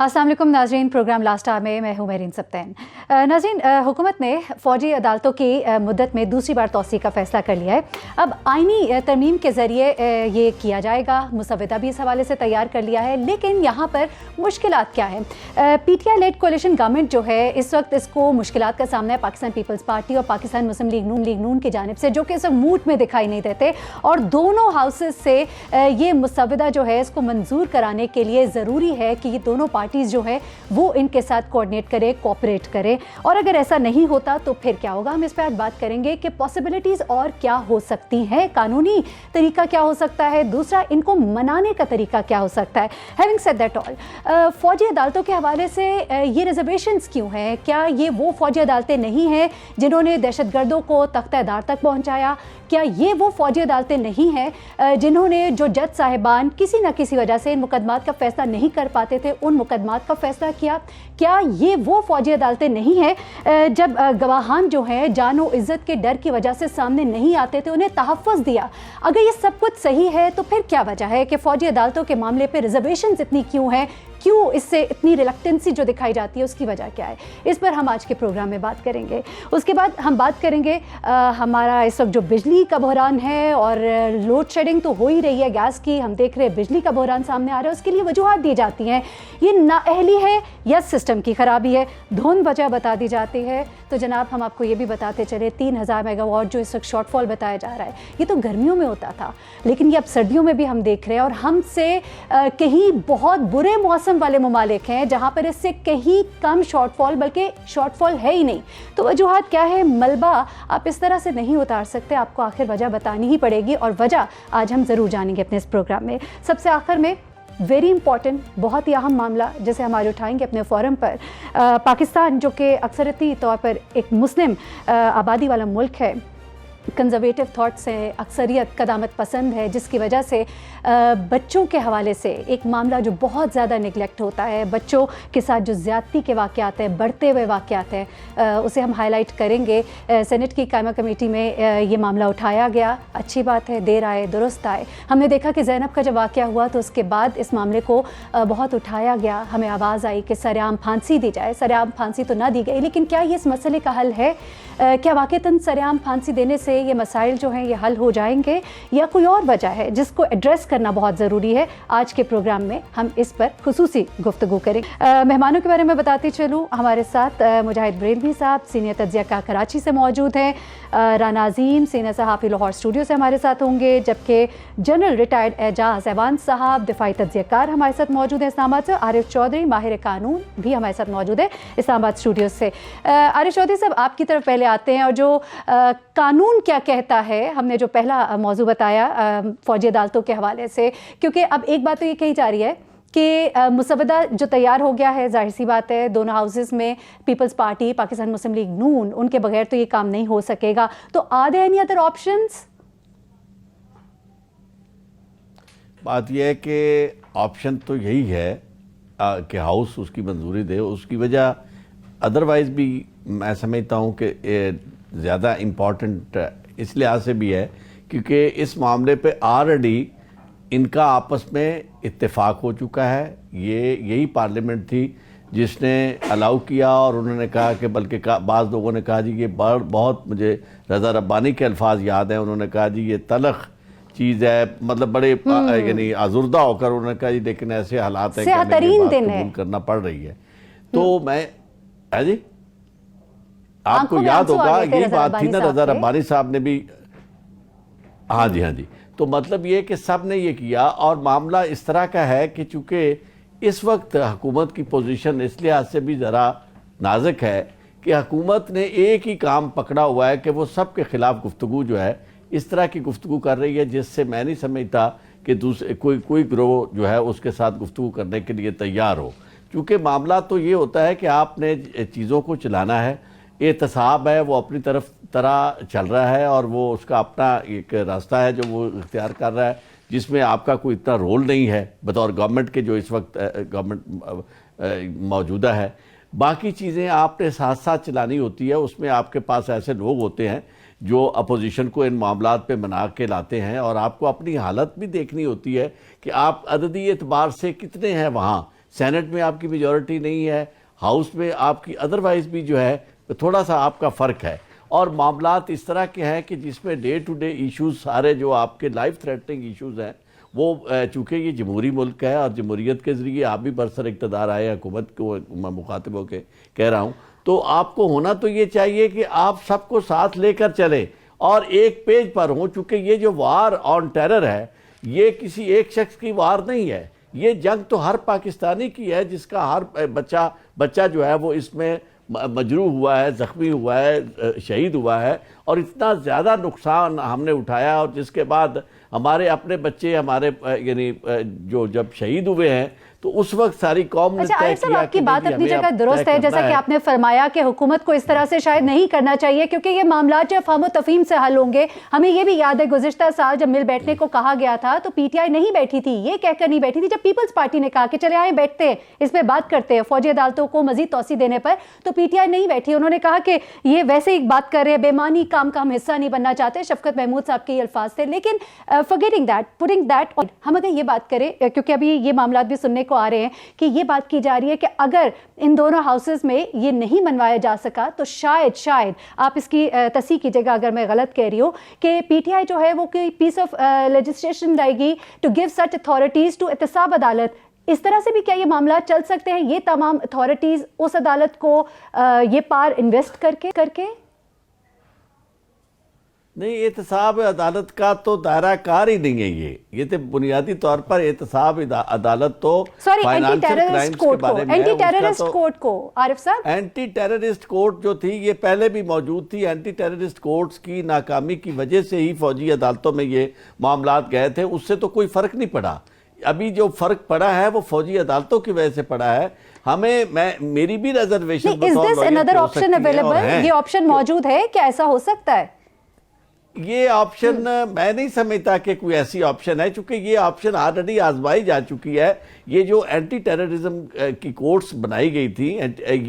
अस्सलाम वालेकुम नाज़रीन, प्रोग्राम लास्ट आवर में मैं हूँ मेरीन सब्तैन। नाज़रीन, हुकूमत ने फ़ौजी अदालतों की मुद्दत में दूसरी बार तौसी का फ़ैसला कर लिया है। अब आइनी तरमीम के ज़रिए ये किया जाएगा। मुसव्वदा भी इस हवाले से तैयार कर लिया है, लेकिन यहाँ पर मुश्किलात क्या है? PTI लेड कोलिशन गवर्नमेंट जो है इस वक्त इसको मुश्किलात का सामना है पाकिस्तान पीपल्स पार्टी और पाकिस्तान मुस्लिम लीग नून की जानिब से, जो कि इस वक्त मूड में दिखाई नहीं देते और दोनों हाउसेस से ये मुसव्वदा जो है इसको मंजूर कराने के लिए ज़रूरी है कि ये दोनों पार्टीज़ जो है वो इनके साथ कोऑर्डिनेट करे, कोऑपरेट करे। और अगर ऐसा नहीं होता तो फिर क्या होगा? हम इस पर आज बात करेंगे कि पॉसिबिलिटीज़ और क्या हो सकती हैं, कानूनी तरीका क्या हो सकता है, दूसरा इनको मनाने का तरीका क्या हो सकता है। हैविंग सेड दैट ऑल, फ़ौजी अदालतों के हवाले से ये रिजर्वेशंस क्यों हैं? क्या ये वो फ़ौजी अदालतें नहीं हैं जिन्होंने दहशतगर्दों को तख्त-ए-दार तक पहुँचाया? क्या ये वो फ़ौजी अदालतें नहीं हैं जिन्होंने जो जज साहिबान किसी न किसी वजह से इन मुकदमात का फ़ैसला नहीं कर पाते थे उन मुकदमात का फ़ैसला किया? क्या ये वो फ़ौजी अदालतें नहीं हैं जब गवाहान जो हैं जान और इज़्ज़त के डर की वजह से सामने नहीं आते थे उन्हें तहफ़्फ़ुज़ दिया? अगर ये सब कुछ सही है तो फिर क्या वजह है कि फ़ौजी अदालतों के मामले पर रिजर्वेशंस इतनी क्यों हैं? क्यों इससे इतनी रिलक्टेंसी जो दिखाई जाती है उसकी वजह क्या है? इस पर हम आज के प्रोग्राम में बात करेंगे। उसके बाद हम बात करेंगे हमारा इस वक्त जो बिजली का बहरान है और लोड शेडिंग तो हो ही रही है गैस की, हम देख रहे हैं बिजली का बहरान सामने आ रहा है, उसके लिए वजूहात दी जाती हैं। ये नाअहली है या सिस्टम की ख़राबी है, धुंध वजह बता दी जाती है। तो जनाब हम आपको ये भी बताते चले 3000 मेगावाट जो इस वक्त शॉर्टफॉल बताया जा रहा है ये तो गर्मियों में होता था, लेकिन ये अब सर्दियों में भी हम देख रहे हैं और हमसे कहीं बहुत बुरे मौसम वाले ममालिक हैं जहाँ पर इससे कहीं कम शॉर्टफॉल, बल्कि शॉर्टफॉल है ही नहीं। तो वजूहात क्या है? मलबा आप इस तरह से नहीं उतार सकते, आपको आखिर वजह बतानी ही पड़ेगी और वजह आज हम ज़रूर जानेंगे अपने इस प्रोग्राम में। सबसे आखिर में वेरी इंपॉर्टेंट, बहुत ही अहम मामला जिसे हम आज उठाएंगे अपने फोरम पर। पाकिस्तान जो कि अक्सरती तौर पर एक मुस्लिम आबादी वाला मुल्क है, कंजर्वेटिव थाट्स हैं, अक्सरियत कदामत पसंद है, जिसकी वजह से बच्चों के हवाले से एक मामला जो बहुत ज़्यादा निगलेक्ट होता है, बच्चों के साथ जो ज़्यादती के वाक़यात हैं, बढ़ते हुए वाक़यात हैं, उसे हम हाईलाइट करेंगे। सेनेट की कायमा कमेटी में ये मामला उठाया गया, अच्छी बात है, देर आए दुरुस्त आए। हमने देखा कि ज़ैनब का जब वाक़या हुआ तो उसके बाद इस मामले को बहुत उठाया गया, हमें आवाज़ आई कि सरेआम फांसी दी जाए। सरेआम फांसी तो ना दी गई, लेकिन क्या ये इस मसले का हल है? क्या वाक़तन सरेआम फांसी देने से ये मसाइल जो हैं ये हल हो जाएंगे या कोई और वजह है जिसको एड्रेस करना बहुत ज़रूरी है? आज के प्रोग्राम में हम इस पर खुसूसी गुफ्तगू करेंगे। मेहमानों के बारे में बताती चलूँ, हमारे साथ मुजाहिद बरेलवी साहब सीनियर तज्ज़ियाकार कराची से मौजूद हैं, राना अज़ीम सीनियर सहाफ़ी लाहौर स्टूडियो से हमारे साथ होंगे, जबकि जनरल रिटायर्ड एजाज ऐवान साहब दिफाई तज्ज़ियाकार हमारे साथ मौजूद हैं इस्लामाबाद से। आरिफ चौधरी माहिर कानून भी हमारे साथ मौजूद है इस्लामाबाद स्टूडियो से। आरिफ चौधरी साहब आपकी तरफ पहले आते हैं और जो कानून क्या कहता है, हमने जो पहला मौजू बताया फ़ौजी अदालतों के हवाले से, क्योंकि अब एक बात तो ये कही जा रही है कि मुसव्वदा जो तैयार हो गया है, जाहिर सी बात है दोनों हाउसेस में पीपल्स पार्टी, पाकिस्तान मुस्लिम लीग नून, उनके बगैर तो ये काम नहीं हो सकेगा। तो are there any other options? बात यह है कि ऑप्शन तो यही है कि हाउस उसकी मंजूरी दे। उसकी वजह अदरवाइज़ भी मैं समझता हूँ कि ज़्यादा इम्पॉर्टेंट इस लिहाज से भी है क्योंकि इस मामले पे ऑलरेडी इनका आपस में इत्तेफाक हो चुका है। यही पार्लियामेंट थी जिसने अलाउ किया और उन्होंने कहा कि बल्कि बाज़ लोगों ने कहा जी ये बहुत मुझे रज़ा रब्बानी के अल्फाज याद हैं, उन्होंने कहा जी ये तलख चीज़ है, मतलब बड़े यानी आजुर्दा होकर उन्होंने कहा जी लेकिन ऐसे हालात हैं कि हमें ये बात कबूल करना पड़ रही है। तो मैं जी आपको याद होगा यही बात थी ना, रज़ा रब्बानी साहब ने भी, हाँ जी। तो मतलब ये कि सब ने ये किया और मामला इस तरह का है कि चूँकि इस वक्त हुकूमत की पोजीशन इस लिहाज से भी ज़रा नाजुक है कि हुकूमत ने एक ही काम पकड़ा हुआ है कि वो सब के ख़िलाफ़ गुफ्तगू जो है इस तरह की गुफ्तगू कर रही है जिससे मैं नहीं समझता कि दूसरे कोई गिरोह जो है उसके साथ गुफ्तगू करने के लिए तैयार हो। चूँकि मामला तो ये होता है कि आपने चीज़ों को चलाना है, एहतसाब है वो अपनी तरह चल रहा है और वो उसका अपना एक रास्ता है जो वो इख्तियार कर रहा है जिसमें आपका कोई इतना रोल नहीं है बतौर गवर्नमेंट के, जो इस वक्त गवर्नमेंट मौजूदा है। बाकी चीज़ें आपने साथ साथ चलानी होती है, उसमें आपके पास ऐसे लोग होते हैं जो अपोजिशन को इन मामलात पे मना के लाते हैं और आपको अपनी हालत भी देखनी होती है कि आप अददी एतबार से कितने हैं वहाँ सेनेट में आपकी मेजॉरिटी नहीं है, हाउस में आपकी अदरवाइज भी जो है थोड़ा सा आपका फ़र्क है। और मामलात इस तरह के हैं कि जिसमें डे टू डे इश्यूज सारे जो आपके लाइफ थ्रेटनिंग इश्यूज हैं वो चूँकि ये जमहूरी मुल्क है और जमहूरियत के ज़रिए आप भी बरसर इक़्तिदार आए, हुकूमत को मैं मुखातिब होकर कह रहा हूँ, तो आपको होना तो ये चाहिए कि आप सबको साथ लेकर चलें और एक पेज पर हों। चूँकि ये जो वार ऑन टेरर है ये किसी एक शख्स की वार नहीं है, ये जंग तो हर पाकिस्तानी की है, जिसका हर बच्चा जो है वो इसमें मजरूह हुआ है, ज़ख्मी हुआ है, शहीद हुआ है और इतना ज़्यादा नुकसान हमने उठाया। और जिसके बाद हमारे अपने बच्चे हमारे यानी जो जब शहीद हुए हैं तो उस वक्त सारी कौम ने तय किया। आपकी बात अपनी जगह दुरुस्त है, जैसा कि आपने फरमाया कि हुकूमत को इस तरह से शायद नहीं करना चाहिए क्योंकि ये मामला जो फाहम तफहीम से हल होंगे। हमें ये भी याद है गुज़िश्ता साल जब मिल बैठने को कहा गया था तो पीटीआई नहीं बैठी थी, ये कहकर नहीं बैठी थी। जब पीपल्स पार्टी ने कहा कि चले आए बैठते हैं, इस पर बात करते हैं फौजी अदालतों को मजीद तोसी देने पर, तो पीटीआई नहीं बैठी। उन्होंने कहा कि ये वैसे ही बात कर रहे हैं, बेमानी काम का हम हिस्सा नहीं बनना चाहते। शफकत महमूद साहब के ये अल्फाज थे। लेकिन फॉरगेटिंग दैट, पुटिंग दैट, हम अगर ये बात करें क्योंकि अभी ये मामला भी सुनने को आ रहे हैं कि ये बात की जा रही है कि अगर इन दोनों हाउसेस में ये नहीं मनवाया जा सका तो शायद आप इसकी तस्दीक कीजिएगा अगर मैं गलत कह रही हूँ कि पीटीआई जो है वो कोई पीस ऑफ लेजिस्लेशन लाएगी to give such authorities to एहतसाब अदालत। इस तरह से भी क्या ये मामला चल सकते हैं, ये तमाम अथॉरिटीज उस अदालत को ये पार इन्वेस्ट करके? नहीं, एहतसाब अदालत का तो दायरा कार ही नहीं है ये तो बुनियादी तौर पर एहतसाब अदालत तो फाइनेंशियल क्राइम्स के बारे में, एंटी टेररिस्ट कोर्ट को आरिफ साहब, एंटी टेररिस्ट कोर्ट जो थी ये पहले भी मौजूद थी। एंटी टेररिस्ट कोर्ट्स की नाकामी की वजह से ही फौजी अदालतों में ये मामलात गए थे, उससे तो कोई फर्क नहीं पड़ा। अभी जो फर्क पड़ा है वो फौजी अदालतों की वजह से पड़ा है। मेरी भी reservation, is this another option available? ये ऑप्शन मौजूद है क्या? ऐसा हो सकता है? ये ऑप्शन मैं नहीं समझता कि कोई ऐसी ऑप्शन है, क्योंकि ये ऑप्शन ऑलरेडी आजमाई जा चुकी है। ये जो एंटी टेररिज्म की कोर्ट्स बनाई गई थी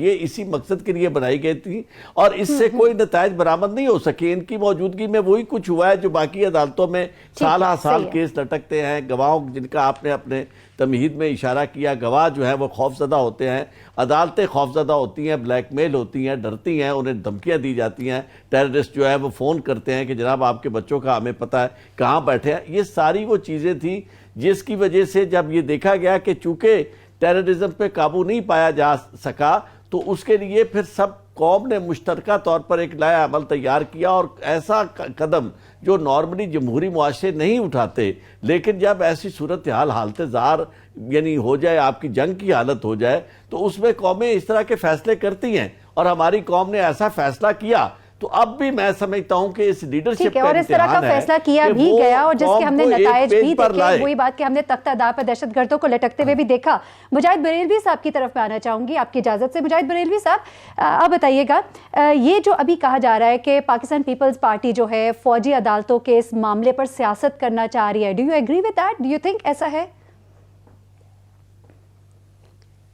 ये इसी मकसद के लिए बनाई गई थी और इससे कोई नतायज बरामद नहीं हो सके। इनकी मौजूदगी में वही कुछ हुआ है जो बाकी अदालतों में साल केस लटकते हैं। गवाहों जिनका आपने अपने तमहीद में इशारा किया, गवाह जो है वो खौफजदा होते हैं, अदालतें खौफजदा होती हैं, ब्लैकमेल होती हैं, डरती हैं, उन्हें धमकियां दी जाती हैं। टेररिस्ट जो है वो फ़ोन करते हैं कि जनाब आपके बच्चों का हमें पता है कहाँ बैठे हैं। ये सारी वो चीज़ें थी जिसकी वजह से जब ये देखा गया कि चूँकि टेररिज्म पे काबू नहीं पाया जा सका तो उसके लिए फिर सब कौम ने मुश्तरका तौर पर एक नया अमल तैयार किया और ऐसा कदम जो नॉर्मली जमहूरी मुआशरे नहीं उठाते, लेकिन जब ऐसी सूरत हालत ज़ार यानी हो जाए, आपकी जंग की हालत हो जाए, तो उसमें कौमें इस तरह के फैसले करती हैं और हमारी कौम ने ऐसा फैसला किया। तो अब भी मैं समझता हूं कि इस लीडरशिप और इस तरह का फैसला किया भी गया और जिसके हमने नतायज भी देखे। वही बात कि हमने तख्तादार पर दहशतगर्दों को लटकते हुए भी देखा। मुजाहिद बरेलवी साहब की तरफ मैं आना चाहूंगी आपकी इजाजत से। मुजाहिद बरेलवी साहब, अब बताइएगा, ये जो अभी कहा जा रहा है कि पाकिस्तान पीपल्स पार्टी जो है फौजी अदालतों के इस मामले पर सियासत करना चाह रही है, do you agree with that? Do you think ऐसा है?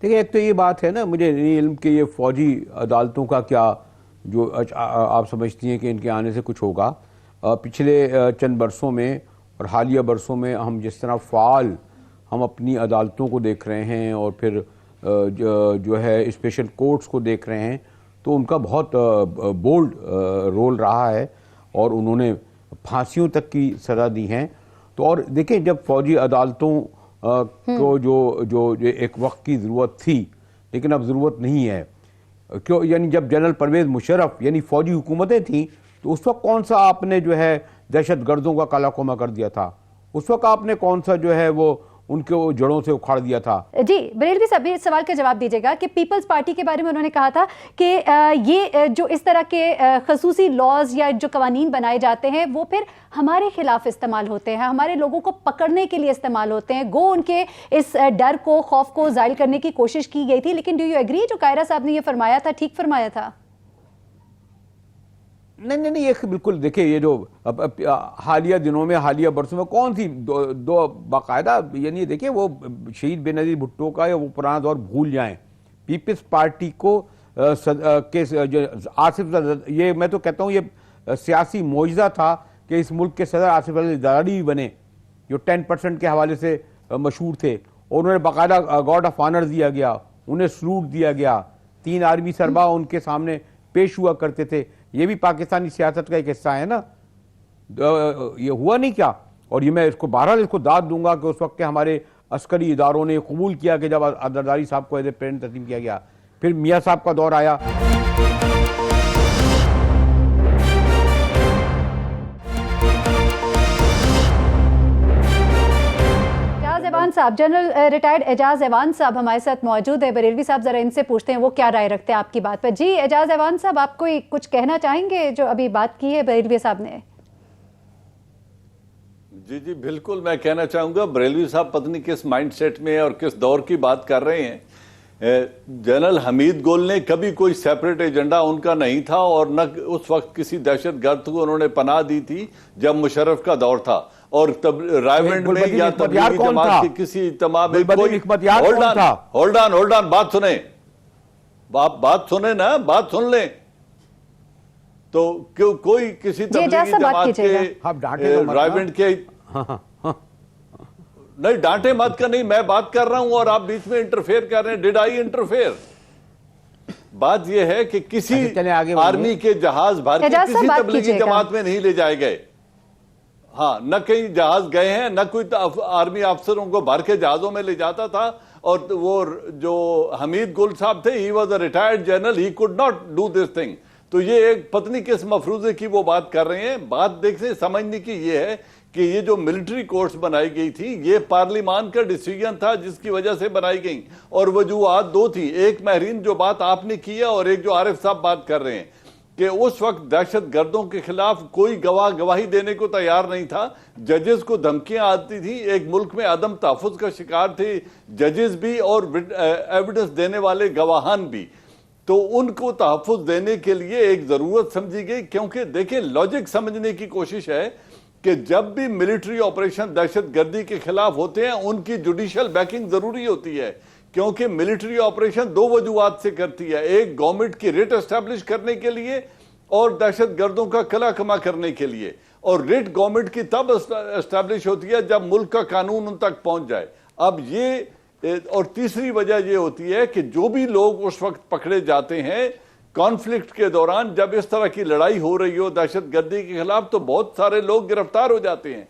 देखिए, एक तो ये बात है ना, मुझे नहीं इल्म कि ये फौजी अदालतों का क्या जो आप समझती हैं कि इनके आने से कुछ होगा। पिछले चंद बरसों में और हालिया बरसों में हम जिस तरह फ़ाल हम अपनी अदालतों को देख रहे हैं और फिर जो है स्पेशल कोर्ट्स को देख रहे हैं, तो उनका बहुत बोल्ड रोल रहा है और उन्होंने फांसियों तक की सज़ा दी हैं। तो और देखें, जब फौजी अदालतों को जो एक वक्त की ज़रूरत थी लेकिन अब ज़रूरत नहीं है, क्यों? यानी जब जनरल परवेज़ मुशर्रफ यानी फौजी हुकूमतें थीं तो उस वक्त कौन सा आपने जो है दहशत गर्दों का काला कोमा कर दिया था? उस वक्त आपने कौन सा जो है वो उनके जड़ों से उखाड़ दिया था? जी बरेलवी साहब, इस सवाल का जवाब दीजिएगा कि पीपल्स पार्टी के बारे में उन्होंने कहा था कि ये जो इस तरह के खसूसी लॉज या जो कवानीन बनाए जाते हैं वो फिर हमारे खिलाफ इस्तेमाल होते हैं, हमारे लोगों को पकड़ने के लिए इस्तेमाल होते हैं। गो उनके इस डर को, खौफ को जाहिर करने की कोशिश की गई थी। लेकिन डू यू एग्री जो कायरा साहब ने ये फरमाया था, ठीक फरमाया था? नहीं, ये बिल्कुल, देखिए, ये जो हालिया दिनों में, हालिया बरसों में कौन सी दो बाकायदा, यानी देखिए, वो शहीद बेनज़ीर भुट्टो का या वो पुराना दौर भूल जाएं। पीपल्स पार्टी को आसिफ, ये मैं तो कहता हूँ ये सियासी मोइज़ा था कि इस मुल्क के सदर आसिफ अली ज़रदारी बने, जो 10% के हवाले से मशहूर थे, और उन्हें बाकायदा गॉर्ड ऑफ ऑनर दिया गया, उन्हें सलूट दिया गया, 3 आर्मी सरबराह उनके सामने पेश हुआ करते थे। ये भी पाकिस्तानी सियासत का एक हिस्सा है ना। ये हुआ नहीं क्या? और ये मैं इसको बहरहाल इसको दाद दूंगा कि उस वक्त के हमारे अस्करी इदारों ने कबूल किया कि जब जरदारी साहब को एज ए प्रेसिडेंट तस्लीम किया गया, फिर मियाँ साहब का दौर आया। एजाज साहब, जनरल रिटायर्ड एजाज एवान साहब हमारे साथ मौजूद है। बरेलवी साहब, जरा इनसे पूछते हैं वो क्या राय रखते हैं आपकी बात पर। जी एजाज एवान साहब, आप कोई कुछ कहना चाहेंगे जो अभी बात की है बरेलवी साहब ने? जी बिल्कुल, मैं कहना चाहूंगा बरेलवी साहब पता नहीं किस माइंडसेट में और किस दौर की बात कर रहे हैं। जनरल हमीद गुल ने कभी कोई सेपरेट एजेंडा उनका नहीं था और न उस वक्त किसी दहशतगर्द को उन्होंने पनाह दी थी जब मुशर्रफ का दौर था। और तब रायविंड में या तबलीगी जमात के किसी तमाम होल्ड ऑन बात सुने, बात सुने ना, बात सुन लें। तो क्यों कोई किसी तबलीगी जमात के रायविंड के नहीं, डांटे मत का नहीं, मैं बात कर रहा हूं और आप बीच में इंटरफेयर कर रहे हैं। Did I interfere? बात यह है कि किसी आर्मी के जहाज भारतीय किसी तबलीगी जमात में नहीं ले जाए गए। हाँ, न कहीं जहाज गए हैं, न कोई आर्मी अफसरों को भर के जहाजों में ले जाता था। और वो जो हमीद गुल साहब थे, he was a retired general, he could not do this thing. तो ये एक पत्नी किस मफरूजे की वो बात कर रहे हैं। बात देखने समझने की ये है कि ये जो मिलिट्री कोर्ट्स बनाई गई थी, ये पार्लिमान का डिसीजन था जिसकी वजह से बनाई गई। और वजूहात 2 थी, एक महरीन जो बात आपने की है और एक जो आरिफ साहब बात कर रहे हैं कि उस वक्त दहशत गर्दों के खिलाफ कोई गवाही देने को तैयार नहीं था। जजेस को धमकियां आती थी, एक मुल्क में अदम तहफ़्फ़ुज़ का शिकार थे जजेस भी और एविडेंस देने वाले गवाहान भी। तो उनको तहफ़्फ़ुज़ देने के लिए एक जरूरत समझी गई, क्योंकि देखिए लॉजिक समझने की कोशिश है कि जब भी मिलिट्री ऑपरेशन दहशतगर्दी के खिलाफ होते हैं उनकी जुडिशियल बैकिंग जरूरी होती है, क्योंकि मिलिट्री ऑपरेशन 2 वजूहात से करती है। एक गवर्नमेंट की रेट एस्टैब्लिश करने के लिए और दहशतगर्दों का कला कमा करने के लिए। और रेट गवर्नमेंट की तब एस्टैब्लिश होती है जब मुल्क का कानून उन तक पहुंच जाए। अब ये और तीसरी वजह ये होती है कि जो भी लोग उस वक्त पकड़े जाते हैं कॉन्फ्लिक्ट के दौरान, जब इस तरह की लड़ाई हो रही हो दहशतगर्दी के खिलाफ, तो बहुत सारे लोग गिरफ्तार हो जाते हैं।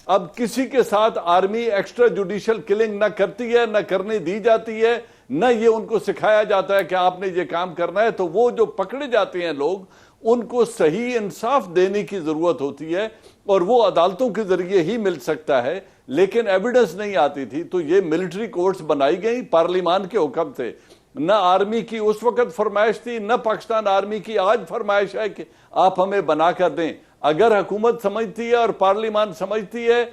अब किसी के साथ आर्मी एक्स्ट्रा जुडिशियल किलिंग न करती है, न करने दी जाती है, न ये उनको सिखाया जाता है कि आपने ये काम करना है। तो वो जो पकड़े जाते हैं लोग, उनको सही इंसाफ देने की जरूरत होती है और वो अदालतों के जरिए ही मिल सकता है। लेकिन एविडेंस नहीं आती थी, तो ये मिलिट्री कोर्ट्स बनाई गई पार्लिमान के हुक्म से। न आर्मी की उस वक्त फरमाइश थी, न पाकिस्तान आर्मी की आज फरमाइश है कि आप हमें बना कर दें। अगर हुकूमत समझती है और पार्लिमान समझती है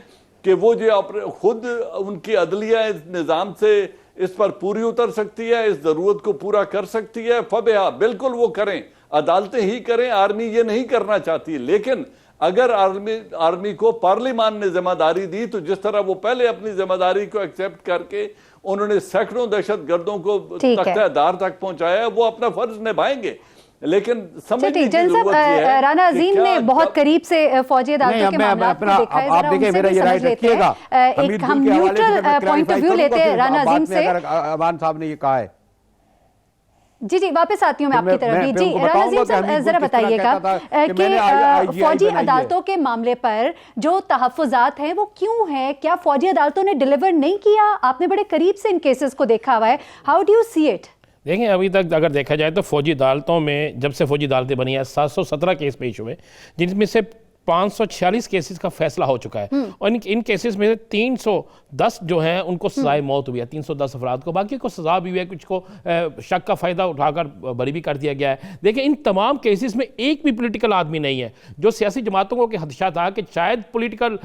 कि वो जो खुद उनकी अदलिया इस निज़ाम से इस पर पूरी उतर सकती है, इस जरूरत को पूरा कर सकती है, फबेहा बिल्कुल वो करें, अदालतें ही करें। आर्मी ये नहीं करना चाहती। लेकिन अगर आर्मी को पार्लिमान ने जिम्मेदारी दी, तो जिस तरह वो पहले अपनी जिम्मेदारी को एक्सेप्ट करके उन्होंने सैकड़ों दहशतगर्दों को तख्ते-ए-दार तक पहुंचाया है, वो अपना फर्ज निभाएंगे। लेकिन समझने की जरूरत है। राना अजीम ने बहुत करीब से फौजी अदालतों के मामलात को देखा है, जरा उनसे भी समझ लेते हैं। एक हम न्यूट्रल पॉइंट ऑफ व्यू लेते हैं राना अजीम से। अवान साहब ने ये कहा है। जी वापस आती हूँ मैं आपकी तरफ भी। जी राना अजीम साहब, जरा बताइएगा कि फौजी अदालतों के मामले पर जो तहफ़्फ़ुज़ात हैं वो क्यों हैं? क्या फौजी अदालतों ने डिलीवर नहीं किया? आपने बड़े करीब से इन केसेस को देखा हुआ है, how do you see it? देखें, अभी तक अगर देखा जाए तो फौजी अदालतों में जब से फौजी अदालतें बनी है 717 केस पेश हुए, जिनमें से 546 केसेस का फैसला हो चुका है। और इन केसेस में 310 जो हैं उनको सजाए मौत हुई है, 310 अफराद को, बाकी को सजा भी हुई है, कुछ को शक का फ़ायदा उठाकर बरी भी कर दिया गया है। देखिए, इन तमाम केसेस में एक भी पॉलिटिकल आदमी नहीं है। जो सियासी जमातों को खदशा था कि शायद पॉलिटिकल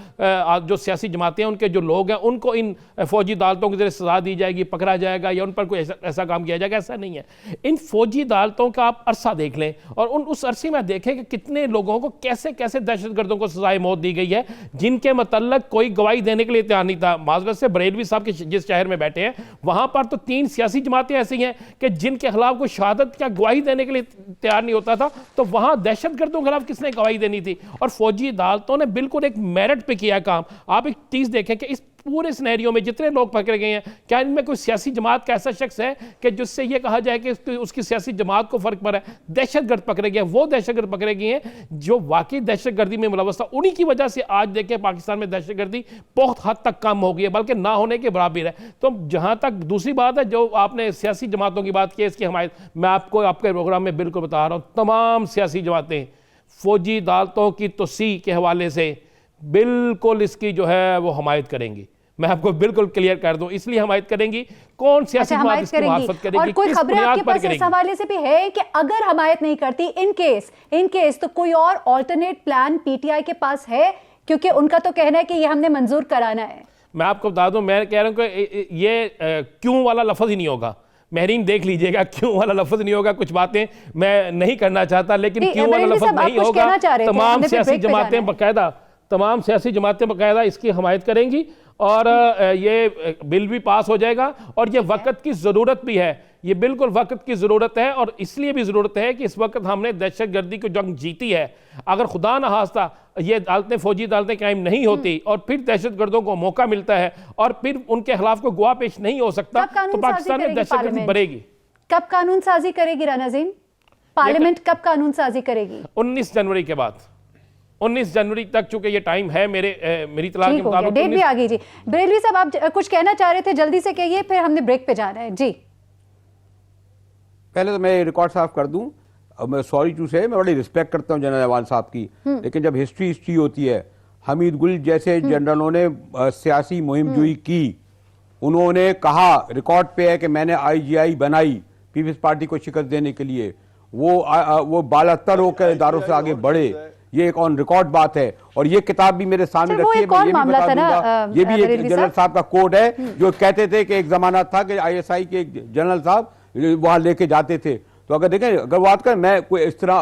जो सियासी जमातें हैं उनके जो लोग हैं उनको इन फौजी अदालतों के जरिए सजा दी जाएगी, पकड़ा जाएगा या उन पर कोई ऐसा काम किया जाएगा, ऐसा नहीं है। इन फौजी अदालतों का आप अरसा देख लें और उस अरसे में देखें कि कितने लोगों को कैसे कैसे दहशतगर्दों को सजाए मौत दी गई है, जिनके मतलब कोई गवाही देने के लिए तैयार नहीं था। माजरत से बरेलवी साहब के जिस शहर में बैठे हैं वहां पर तो 3 सियासी जमातें ऐसी हैं कि जिनके खिलाफ कोई शहादत या गवाही देने के लिए तैयार नहीं होता था। तो वहां दहशतगर्दों के खिलाफ किसने गवाही देनी थी? और फौजी अदालतों ने बिल्कुल एक मेरिट पे किया काम। आप एक चीज देखें कि इस पूरे सिनेरियो में जितने लोग पकड़े गए हैं, क्या इनमें कोई सियासी जमात का ऐसा शख्स है कि जिससे ये कहा जाए कि उसकी सियासी जमात को फर्क पड़ा है? दहशतगर्द पकड़े गए, वो दहशतगर्द पकड़े गए हैं जो वाकई दहशतगर्दी में मुलव्वस था। उन्हीं की वजह से आज देखें पाकिस्तान में दहशतगर्दी बहुत हद तक कम हो गई है, बल्कि ना होने के बराबर है। तो जहां तक दूसरी बात है जो आपने सियासी जमातों की बात की, इसकी हमायत मैं आपको आपके प्रोग्राम में बिल्कुल बता रहा हूं, तमाम सियासी जमातें फौजी अदालतों की तोसी के हवाले से बिल्कुल इसकी जो है वो हमायत करेंगी। मैं आपको बिल्कुल क्लियर कर दूं, इसलिए हमायत करेंगी। कौन सियासी जमात इसकी मुखालफत करेगी, और कोई किस खबरें बुनियाद आपके पर पास इस करेगी? हवाले से भी है कि अगर हमायत नहीं करती, इन केस तो कोई और ऑल्टरनेट प्लान पीटीआई के पास है? क्योंकि उनका तो कहना है कि ये हमने मंजूर कराना है। मैं आपको बता दूं, मैं कह रहा हूं कि ये क्यों वाला लफ्ज ही नहीं होगा। महरीन देख लीजिएगा, क्यों वाला लफ्ज नहीं होगा। कुछ बातें मैं नहीं करना चाहता, लेकिन क्यों वाला लफ्ज नहीं होगा। तमाम सियासी जमातें बाकायदा इसकी हमायत करेंगी और ये बिल भी पास हो जाएगा। और ये वक्त की ज़रूरत भी है, ये बिल्कुल वक्त की ज़रूरत है। और इसलिए भी ज़रूरत है कि इस वक्त हमने दहशतगर्दी की जंग जीती है। अगर खुदा न खास्ता ये अदालतें, फौजी अदालतें कायम नहीं होती और फिर दहशतगर्दों को मौका मिलता है और फिर उनके खिलाफ कोई गवाह पेश नहीं हो सकता, तो पाकिस्तान में दहशतगर्दी बढ़ेगी। कब कानून साजी करेगी रानाज़ीन पार्लियामेंट? कब कानून साजी करेगी? 19 जनवरी के बाद, 19 जनवरी तक, चूंकि ये टाइम है मेरी इतला के मुताबिक। डेट भी आ गई जी। बरेलवी साहब, आप कुछ कहना चाह रहे थे, जल्दी से कहिए, फिर हमने ब्रेक पे जाना है जी। पहले तो मैं रिकॉर्ड साफ कर दूं, मैं सॉरी टू से, मैं बड़ी रिस्पेक्ट करता हूं जनरल अहवान साहब की, लेकिन जब हिस्ट्री होती है, हमीद गुल जैसे जनरलों ने सियासी मुहिम जोई की, उन्होंने कहा, रिकॉर्ड पे है कि मैंने आईजीआई बनाई पीपल्स पार्टी को शिकस्त देने के लिए, वो बालातर होकर इदारों से आगे बढ़े, ये एक ऑन रिकॉर्ड बात है। और ये किताब भी मेरे सामने रखी है, मैं ये भी बता दूंगा, ये भी एक जनरल साहब का कोड है जो कहते थे कि एक जमाना था कि आईएसआई के एक जनरल साहब वहां लेके जाते थे। तो अगर देखें, अगर बात करें, मैं कोई इस तरह,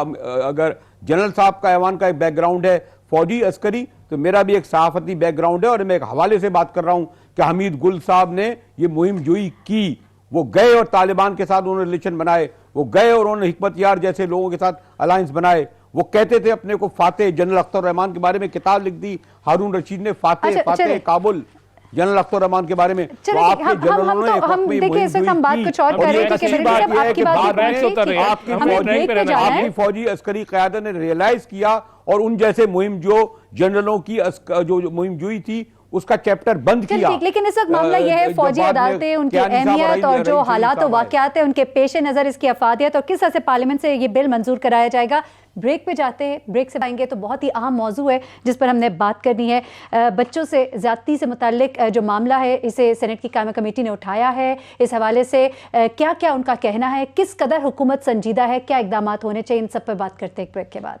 अगर जनरल साहब का ऐवान का एक बैकग्राउंड है फौजी अस्करी, तो मेरा भी एक सहाफती बैकग्राउंड है। और मैं एक हवाले से बात कर रहा हूं कि हमीद गुल साहब ने ये मुहिम जोई की, वो गए और तालिबान के साथ उन्होंने रिलेशन बनाए, वो गए और उन्होंने हिकमत यार जैसे लोगों के साथ अलायंस बनाए, वो कहते थे अपने को फातेह। जनरल अख्तर रहमान के बारे में किताब लिख दी हारून रशीद ने, फातेह काबुल, जनरल अख्तर रहमान के बारे में। तो आपके जनरलों ने आपकी फौजी अस्करी क़यादत ने रियलाइज किया और उन जैसे मुहिम जो जनरलों की जो मुहिम जोई थी उसका चैप्टर बंद किया। लेकिन इस वक्त मामला यह है, फौजी अदालतें, उनकी अहमियत और जो हालात और वाकयात है, उनके पेश नज़र इसकी अफादियत और किस तरह से पार्लियामेंट से ये बिल मंजूर कराया जाएगा। ब्रेक पे जाते हैं, ब्रेक से आएंगे तो बहुत ही अहम मौजू है जिस पर हमने बात करनी है। बच्चों से ज़्यादती से मुताल्लिक जो मामला है, इसे सेनेट की कायमा कमेटी ने उठाया है। इस हवाले से क्या क्या उनका कहना है, किस कदर हुकूमत संजीदा है, क्या इकदाम होने चाहिए, इन सब पर बात करते हैं एक ब्रेक के बाद।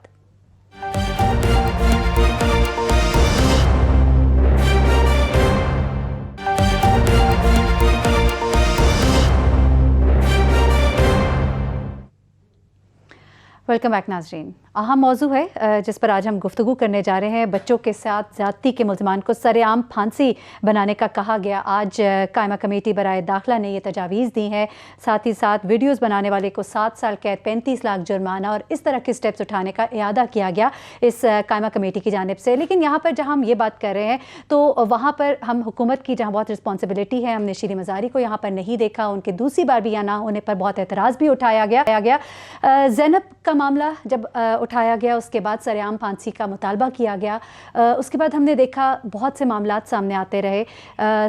वेलकम बैक नाजरीन। अहम मौजू है जिस पर आज हम गुफ्तगू करने जा रहे हैं। बच्चों के साथ ज़्यादती के मुल्ज़मान को सरेआम फांसी बनाने का कहा गया। आज कायमा कमेटी बराए दाखिला ने यह तजावीज़ दी हैं। साथ ही साथ वीडियोज़ बनाने वाले को 7 साल कैद, 35 लाख जुर्माना और इस तरह के स्टेप्स उठाने का इरादा किया गया इस कायमा कमेटी की जानिब से। लेकिन यहाँ पर जहाँ हम ये बात कर रहे हैं तो वहाँ पर हम हुकूमत की जहाँ बहुत रिस्पॉन्सिबिलिटी है, हमने शीरी मज़ारी को यहाँ पर नहीं देखा। उनके दूसरी बार भी यहाँ ना होने पर बहुत एतराज़ भी उठाया गया। ज़ैनब का मामला जब उठाया गया, उसके बाद सरेआम फांसी का मुतालबा किया गया। उसके बाद हमने देखा बहुत से मामलात सामने आते रहे।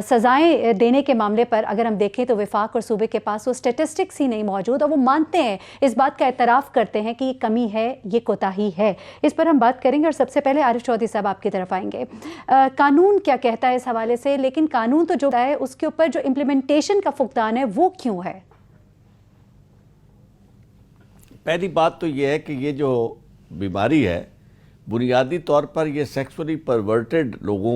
सज़ाएं देने के मामले पर अगर हम देखें तो वफाक और सूबे के पास वो स्टेटिस्टिक्स ही नहीं मौजूद और वो मानते हैं, इस बात का एतराफ़ करते हैं कि ये कमी है, ये कोताही है। इस पर हम बात करेंगे और सबसे पहले आरिफ चौधरी साहब आपकी तरफ आएंगे। कानून क्या कहता है इस हवाले से, लेकिन कानून तो जो है उसके ऊपर जो इम्प्लीमेंटेशन का फुकदान है वो क्यों है? पहली बात तो यह है कि ये जो बीमारी है बुनियादी तौर पर ये सेक्सुअली परवर्टेड लोगों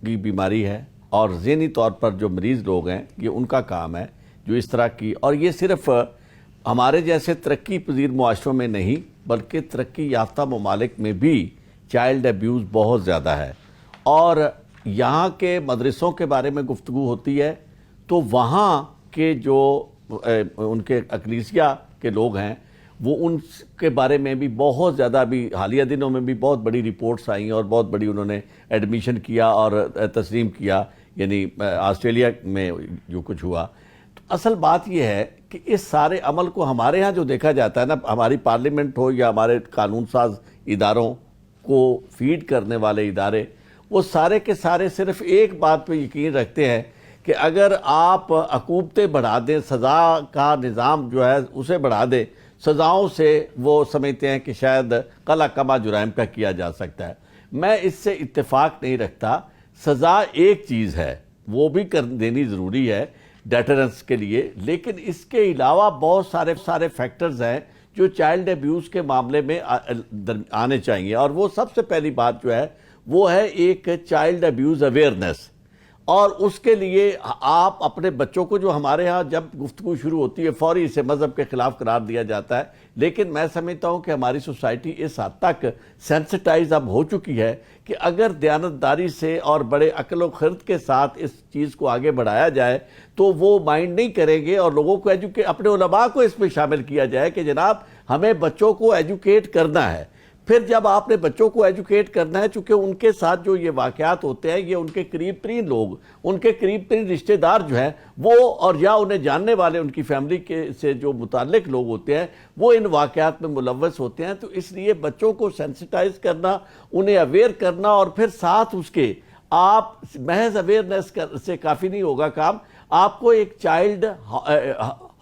की बीमारी है और ज़हनी तौर पर जो मरीज़ लोग हैं ये उनका काम है जो इस तरह की, और ये सिर्फ हमारे जैसे तरक्की पजीर मुआशरों में नहीं बल्कि तरक्की याफ्ता ममालिक में भी चाइल्ड अब्यूज़ बहुत ज़्यादा है। और यहाँ के मदरसों के बारे में गुफ्तगू होती है तो वहाँ के जो उनके अकलीसिया के लोग हैं वो उनके बारे में भी बहुत ज़्यादा, अभी हालिया दिनों में भी बहुत बड़ी रिपोर्ट्स आई और बहुत बड़ी उन्होंने एडमिशन किया और तस्लीम किया यानी ऑस्ट्रेलिया में जो कुछ हुआ। तो असल बात यह है कि इस सारे अमल को हमारे यहाँ जो देखा जाता है ना, हमारी पार्लियामेंट हो या हमारे कानून साज इदारों को फीड करने वाले इदारे, वो सारे के सारे सिर्फ एक बात पे यकीन रखते हैं कि अगर आप अकूबतें बढ़ा दें, सज़ा का निज़ाम जो है उसे बढ़ा दें, सज़ाओं से वो समझते हैं कि शायद कला कमा जुराइम का किया जा सकता है। मैं इससे इत्तेफाक नहीं रखता। सज़ा एक चीज़ है, वो भी कर देनी ज़रूरी है डेटरेंस के लिए, लेकिन इसके अलावा बहुत सारे फैक्टर्स हैं जो चाइल्ड अब्यूज़ के मामले में आने चाहिए। और वो सबसे पहली बात जो है वो है एक चाइल्ड अब्यूज़ अवेयरनेस। और उसके लिए आप अपने बच्चों को, जो हमारे यहाँ जब गुफ्तगू शुरू होती है फौरी इसे मज़हब के ख़िलाफ़ करार दिया जाता है, लेकिन मैं समझता हूँ कि हमारी सोसाइटी इस हद तक सेंसिटाइज अब हो चुकी है कि अगर दयानतदारी से और बड़े अक्ल खिरद के साथ इस चीज़ को आगे बढ़ाया जाए तो वो माइंड नहीं करेंगे। और लोगों को अपने उलमा को इसमें शामिल किया जाए कि जनाब हमें बच्चों को एजुकेट करना है। फिर जब आपने बच्चों को एजुकेट करना है, चूँकि उनके साथ जो ये वाक़यात होते हैं, ये उनके करीब तरीन लोग, उनके करीब तरीन रिश्तेदार जो हैं वो, और या उन्हें जानने वाले उनकी फैमिली के से जो मुताल्लिक लोग होते हैं, वो इन वाक़यात में मुलव्वस होते हैं। तो इसलिए बच्चों को सेंसिटाइज करना, उन्हें अवेयर करना, और फिर साथ उसके आप महज अवेयरनेस से काफ़ी नहीं होगा काम, आपको एक चाइल्ड